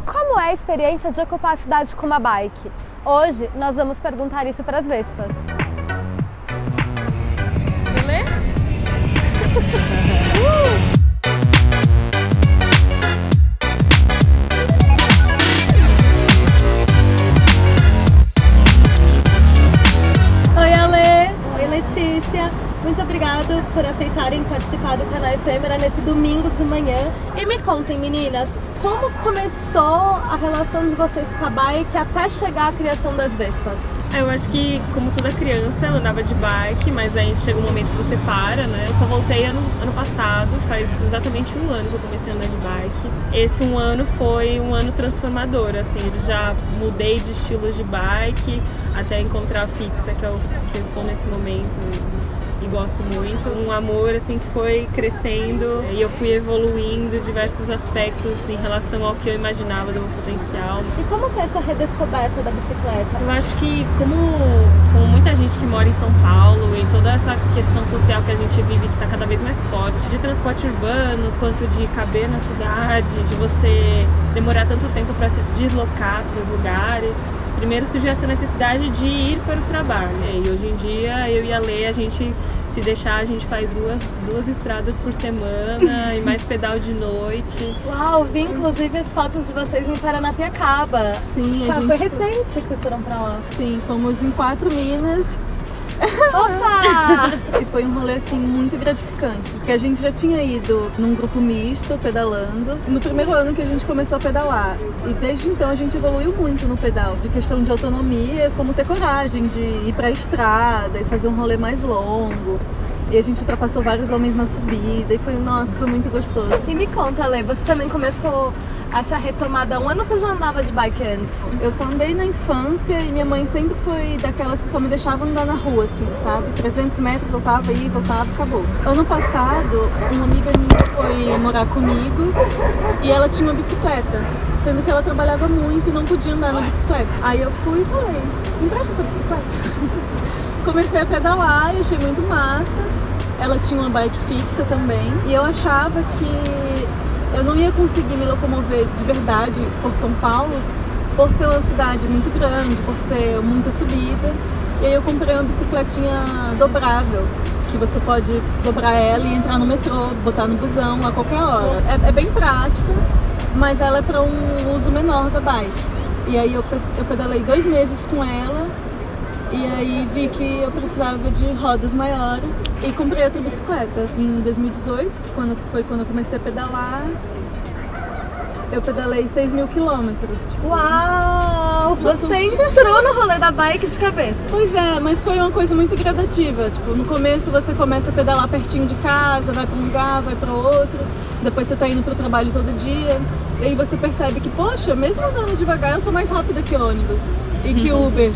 Como é a experiência de ocupar a cidade com uma bike? Hoje nós vamos perguntar isso para as Vespas. Rolê? Oi, Ale! Oi, Letícia! Muito obrigada por aceitarem participar do canal Efêmera nesse domingo de manhã. E me contem, meninas, como começou a relação de vocês com a bike até chegar à criação das Vespas? Eu acho que, como toda criança, eu andava de bike, mas aí chega um momento que você para, né? Eu só voltei ano passado, faz exatamente um ano que eu comecei a andar de bike. Esse um ano foi um ano transformador, assim, eu já mudei de estilo de bike até encontrar a fixa, que é o que eu estou nesse momento. E gosto muito, um amor assim que foi crescendo e eu fui evoluindo diversos aspectos em relação ao que eu imaginava do meu potencial. E como foi essa redescoberta da bicicleta? Eu acho que como muita gente que mora em São Paulo e toda essa questão social que a gente vive que está cada vez mais forte, de transporte urbano, quanto de caber na cidade, de você demorar tanto tempo para se deslocar para os lugares. Primeiro surgiu essa necessidade de ir para o trabalho, né? E hoje em dia eu e a Lê, a gente, se deixar, a gente faz duas estradas por semana e mais pedal de noite. Uau, vi inclusive as fotos de vocês em Paranapiacaba. Sim, a gente... Foi recente que vocês foram pra lá. Sim, fomos em 4 Minas. Opa! E foi um rolê assim muito gratificante, porque a gente já tinha ido num grupo misto pedalando no primeiro ano que a gente começou a pedalar, e desde então a gente evoluiu muito no pedal, de questão de autonomia, como ter coragem de ir pra estrada e fazer um rolê mais longo. E a gente ultrapassou vários homens na subida e foi, nossa, foi muito gostoso. E me conta, Lê, você também começou essa retomada há um ano ou você já andava de bike antes? Eu só andei na infância e minha mãe sempre foi daquelas que só me deixava andar na rua, assim, sabe? 300 metros, voltava, ia, voltava, acabou. Ano passado, uma amiga minha foi morar comigo e ela tinha uma bicicleta, sendo que ela trabalhava muito e não podia andar na bicicleta. Aí eu fui e falei, me empresta essa bicicleta. Comecei a pedalar e achei muito massa. Ela tinha uma bike fixa também e eu achava que eu não ia conseguir me locomover de verdade por São Paulo, por ser uma cidade muito grande, por ter muita subida. E aí eu comprei uma bicicletinha dobrável, que você pode dobrar ela e entrar no metrô, botar no busão a qualquer hora. É bem prática, mas ela é para um uso menor da bike. E aí eu pedalei 2 meses com ela. E aí vi que eu precisava de rodas maiores e comprei outra bicicleta em 2018, que foi quando eu comecei a pedalar. Eu pedalei 6.000 quilômetros. Tipo, uau! Você entrou no rolê da bike de cabeça. Pois é, mas foi uma coisa muito gradativa. Tipo, no começo você começa a pedalar pertinho de casa, vai para um lugar, vai para outro. Depois você tá indo pro trabalho todo dia. E aí você percebe que, poxa, mesmo andando devagar, eu sou mais rápida que ônibus e que Uber.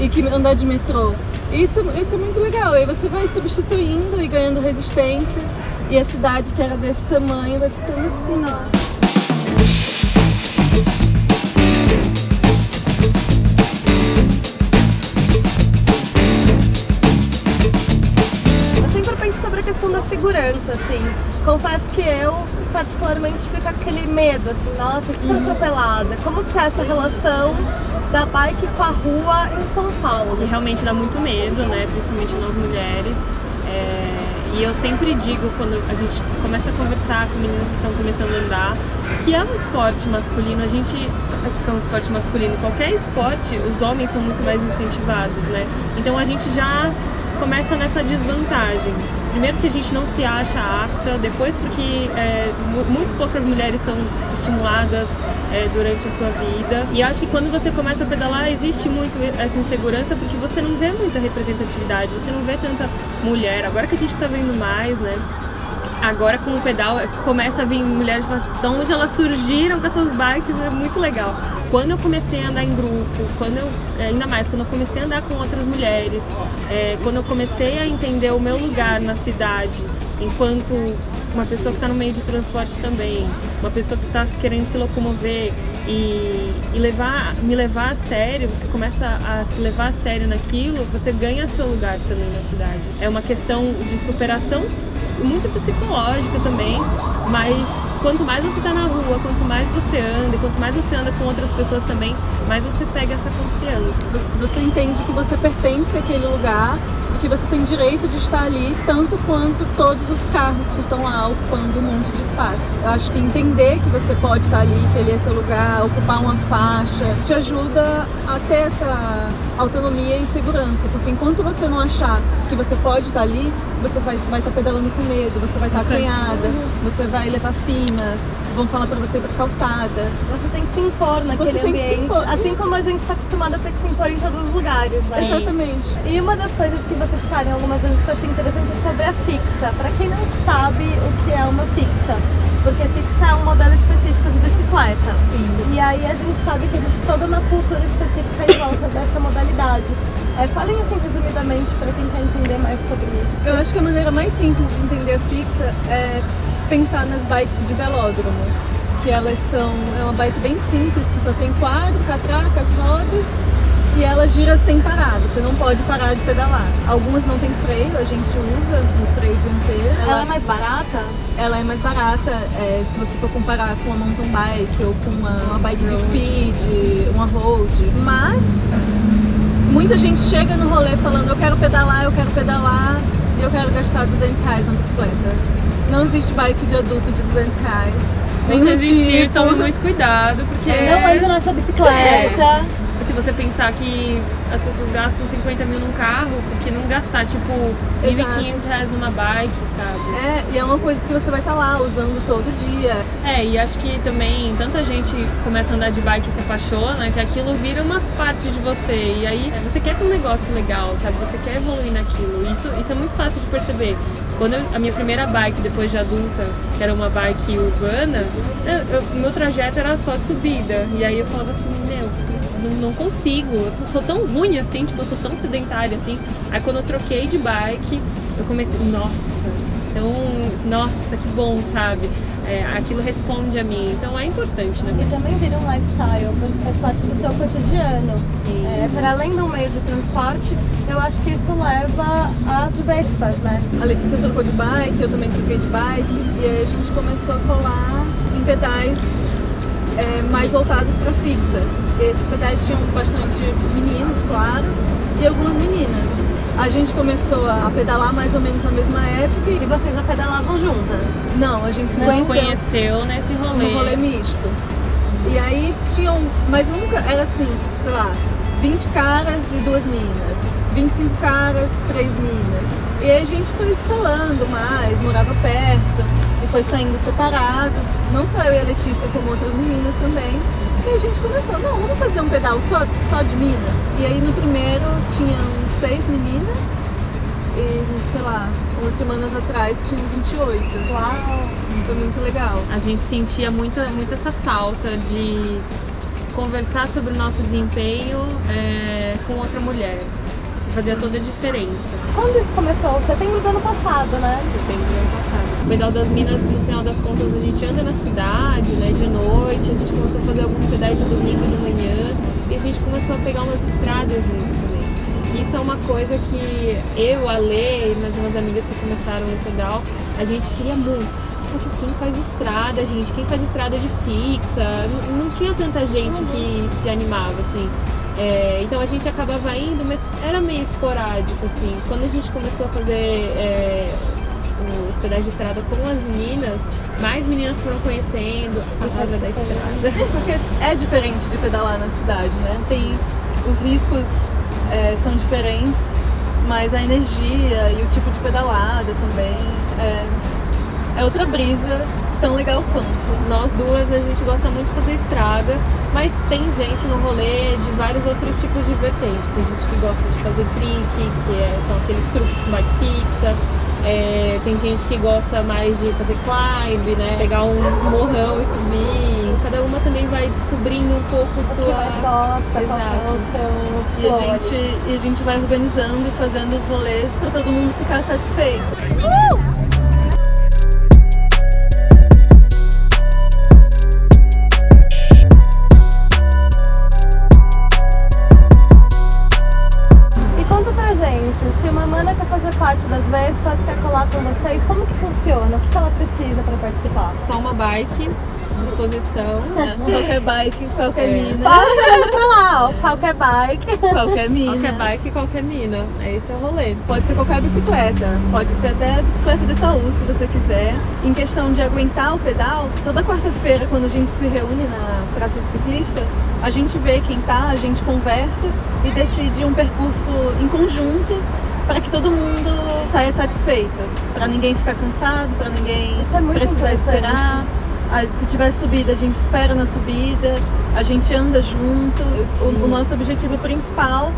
E que andar de metrô. Isso é muito legal. Aí você vai substituindo e ganhando resistência. E a cidade que era desse tamanho vai ficando assim, ó. Eu sempre penso sobre a questão da segurança, assim. Confesso que eu, particularmente, fico com aquele medo, assim, nossa, se for atropelada. Como que é essa relação da bike com a rua em São Paulo? E realmente dá muito medo, né? Principalmente nós mulheres. E eu sempre digo, quando a gente começa a conversar com meninas que estão começando a andar, que é um esporte masculino, a gente é um esporte masculino, qualquer esporte, os homens são muito mais incentivados, né? Então a gente já começa nessa desvantagem. Primeiro que a gente não se acha apta, depois porque muito poucas mulheres são estimuladas durante a sua vida. E acho que quando você começa a pedalar existe muito essa insegurança porque você não vê muita representatividade, você não vê tanta mulher. Agora que a gente tá vendo mais, né? Agora com o pedal começa a vir mulheres de onde elas surgiram com essas bikes, é muito legal. Quando eu comecei a andar em grupo, ainda mais quando eu comecei a andar com outras mulheres, quando eu comecei a entender o meu lugar na cidade, enquanto uma pessoa que está no meio de transporte também, uma pessoa que está querendo se locomover e me levar a sério, você começa a se levar a sério naquilo, você ganha seu lugar também na cidade. É uma questão de superação muito psicológica também, mas quanto mais você tá na rua, quanto mais você anda, e quanto mais você anda com outras pessoas também, mais você pega essa confiança. Você entende que você pertence àquele lugar e que você tem direito de estar ali, tanto quanto todos os carros que estão lá ocupando um monte de espaço. Eu acho que entender que você pode estar ali, que ele é seu lugar, ocupar uma faixa, te ajuda a ter essa autonomia e segurança, porque enquanto você não achar que você pode estar ali, você vai estar pedalando com medo, você vai estar acanhada, você vai levar fina, vão falar pra você ir pra calçada. Você tem que se impor naquele ambiente, assim como a gente tá acostumada a ter que se impor em todos os lugares, né? Exatamente. E uma das coisas que vocês ficaram algumas vezes que eu achei interessante é sobre a fixa. Pra quem não sabe o que é uma fixa, porque fixa é um modelo específico de bicicleta. Sim. E aí a gente sabe que existe toda uma cultura específica em volta dessa modalidade. Falem assim resumidamente para quem quer entender mais sobre isso. Eu acho que a maneira mais simples de entender a fixa é pensar nas bikes de velódromo, que elas são uma bike bem simples, que só tem quadro, catraca, as rodas, e ela gira sem parar, você não pode parar de pedalar. Algumas não tem freio, a gente usa o freio dianteiro. Ela é mais barata? Ela é mais barata, se você for comparar com uma mountain bike ou com uma bike de speed, uma road, mas muita gente chega no rolê falando eu quero pedalar e eu quero gastar R$200 na bicicleta. Não existe bike de adulto de R$200. Se existir, tome muito cuidado, porque não ande nessa bicicleta. Se você pensar que as pessoas gastam 50 mil num carro, porque não gastar tipo R$1.500 numa bike, sabe? E é uma coisa que você vai estar lá usando todo dia. E acho que também tanta gente começa a andar de bike e se apaixona, que aquilo vira uma parte de você. E aí você quer ter um negócio legal, sabe? Você quer evoluir naquilo. Isso é muito fácil de perceber. Quando a minha primeira bike, depois de adulta, que era uma bike urbana, meu trajeto era só de subida. E aí eu falava assim, não consigo, eu sou tão ruim assim, tipo, eu sou tão sedentária assim. Aí quando eu troquei de bike, eu comecei, nossa, que bom, sabe? Aquilo responde a mim, então é importante, né? E também vira um lifestyle, faz parte do seu cotidiano. Sim. Para além do meio de transporte, eu acho que isso leva às Vespas, né? A Letícia trocou de bike, eu também troquei de bike, e aí a gente começou a colar em pedais mais voltados para fixa. E esses pedais tinham bastante meninos, claro, e algumas meninas. A gente começou a pedalar mais ou menos na mesma época. E vocês já pedalavam juntas? Não, a gente se conheceu nesse rolê. No rolê misto. E aí tinham, mas nunca, era assim, tipo, sei lá, 20 caras e 2 meninas, 25 caras, 3 meninas. E aí a gente foi se falando mais, morava perto, e foi saindo separado. Não só eu e a Letícia, como outras meninas também. E a gente começou, vamos fazer um pedal só de minas. E aí no primeiro tinham 6 meninas e, sei lá, umas semanas atrás tinham 28. Uau! Foi muito legal. A gente sentia muito essa falta de conversar sobre o nosso desempenho com outra mulher. Fazia toda a diferença. Quando isso começou? Setembro do ano passado, né? Setembro do ano passado. O Pedal das Minas, no final das contas, a gente anda na cidade, né, de noite, a gente começou a fazer alguns pedais de domingo de manhã e a gente começou a pegar umas estradas também. Isso é uma coisa que eu, a Lê e mais umas amigas que começaram no pedal, a gente queria muito. Só que quem faz estrada, gente, quem faz estrada de fixa, não tinha tanta gente que se animava, assim. Então a gente acabava indo, mas era meio esporádico, assim. Quando a gente começou a fazer os pedais de estrada com as meninas, mais meninas foram conhecendo a quadra da estrada. Porque é diferente de pedalar na cidade, né? Os riscos são diferentes, mas a energia e o tipo de pedalada também é outra brisa, tão legal quanto. Nós duas, a gente gosta muito de fazer estrada, mas tem gente no rolê de vários outros tipos de vertentes. Tem gente que gosta de fazer trick, são aqueles truques com bike fixa. Tem gente que gosta mais de fazer climb, né? Pegar um morrão e subir. Cada uma também vai descobrindo um pouco sua... gosta, exato. E a gente vai organizando e fazendo os rolês para todo mundo ficar satisfeito. Se uma mana quer fazer parte das Vespas, quer colar com vocês, como que funciona? O que ela precisa para participar? Só uma bike, disposição. Qualquer bike, qualquer mina. Olha pra lá, ó. Qualquer bike. Qualquer mina. Qualquer bike, qualquer mina. Esse é o rolê. Pode ser qualquer bicicleta, pode ser até a bicicleta do Itaú, se você quiser. Em questão de aguentar o pedal, toda quarta-feira, quando a gente se reúne na Praça do Ciclista, a gente vê quem tá, a gente conversa e decide um percurso em conjunto para que todo mundo saia satisfeito. Para ninguém ficar cansado, para ninguém precisar esperar. Se tiver subida, a gente espera na subida, a gente anda junto. O nosso objetivo principal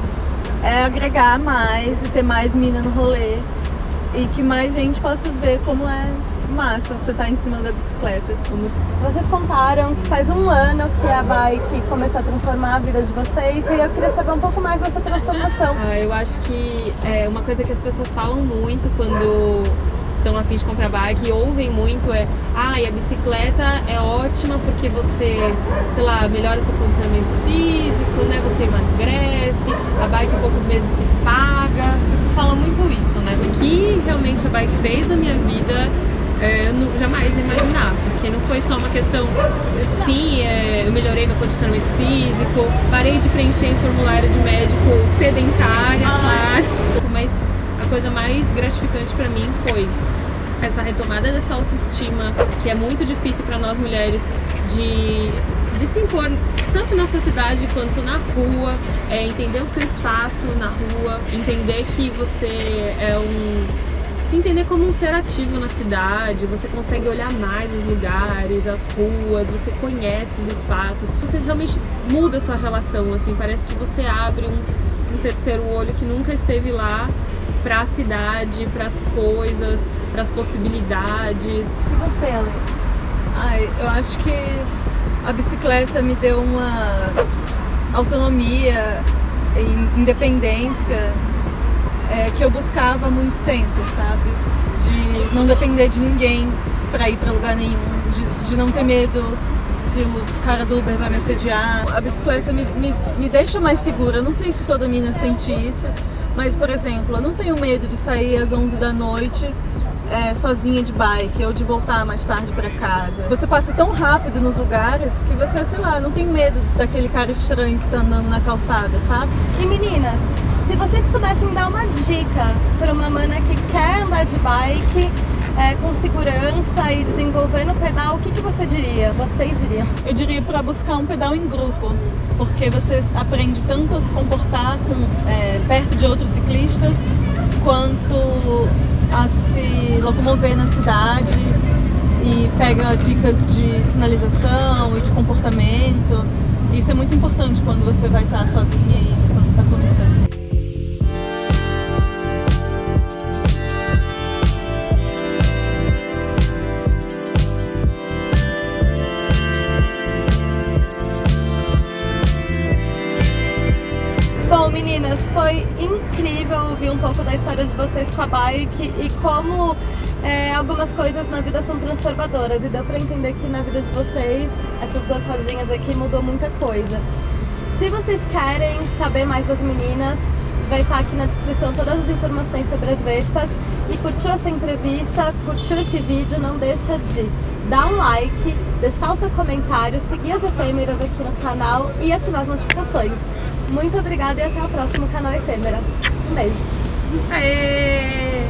é agregar mais e ter mais mina no rolê e que mais gente possa ver como é massa você tá em cima da bicicleta. Vocês contaram que faz um ano que a bike começou a transformar a vida de vocês e eu queria saber um pouco mais dessa transformação. Eu acho que é uma coisa que as pessoas falam muito quando estão a fim de comprar bike e ouvem muito a bicicleta é ótima porque você, sei lá, melhora seu condicionamento físico, né? Você emagrece, a bike em poucos meses se paga. As pessoas falam muito isso, né? O que realmente a bike fez na minha vida eu jamais ia imaginar, porque não foi só uma questão, sim, eu melhorei meu condicionamento físico, parei de preencher em formulário de médico sedentária, claro, mas a coisa mais gratificante pra mim foi essa retomada dessa autoestima, que é muito difícil pra nós mulheres de se impor, tanto na sociedade quanto na rua, entender o seu espaço na rua, entender que você se entender como um ser ativo na cidade, você consegue olhar mais os lugares, as ruas, você conhece os espaços, você realmente muda a sua relação, assim, parece que você abre um terceiro olho que nunca esteve lá para a cidade, para as coisas, para as possibilidades. E você, Ale? Eu acho que a bicicleta me deu uma autonomia e independência que eu buscava há muito tempo, sabe? De não depender de ninguém para ir para lugar nenhum, de não ter medo se o cara do Uber vai me assediar. A bicicleta me deixa mais segura. Eu não sei se toda mina sente isso, mas, por exemplo, eu não tenho medo de sair às 11 da noite sozinha de bike ou de voltar mais tarde para casa. Você passa tão rápido nos lugares que você, sei lá, não tem medo daquele cara estranho que tá andando na calçada, sabe? E meninas, se vocês pudessem dar uma dica para uma mana que quer andar de bike com segurança e desenvolvendo o pedal, o que você diria? Vocês diriam? Eu diria para buscar um pedal em grupo, porque você aprende tanto a se comportar perto de outros ciclistas, quanto a se locomover na cidade e pega dicas de sinalização e de comportamento. Isso é muito importante quando você vai estar sozinha e quando você está começando. Bom, meninas, foi incrível ouvir um pouco da história de vocês com a bike e como algumas coisas na vida são transformadoras. E deu pra entender que na vida de vocês, essas duas rodinhas aqui mudou muita coisa. Se vocês querem saber mais das meninas, vai estar aqui na descrição todas as informações sobre as Vespas. E curtiu essa entrevista, curtiu esse vídeo, não deixa de dar um like, deixar o seu comentário, seguir as efêmeras aqui no canal e ativar as notificações. Muito obrigada e até o próximo canal Efêmera. Um beijo. Aê!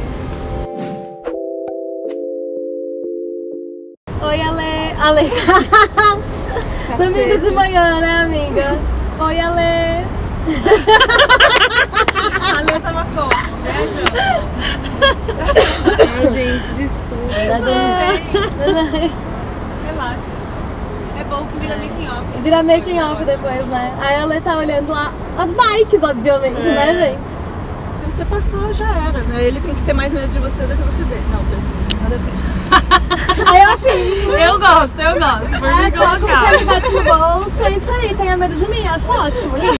Oi, Ale. Domingo de manhã, né, amiga? Oi, Ale. A Ale tava forte, né, Gente, desculpa. Relaxa. É bom que vira making off. Vira making off depois, né? Aí a Ale tá olhando lá as bikes, obviamente, né, gente? Você passou, já era, né? Ele tem que ter mais medo de você do que você dele. Não, nada a ver. Aí eu assim... Eu gosto. Por me Coloca colocar. o bate no bolso, é isso aí, tenha medo de mim, acho ótimo.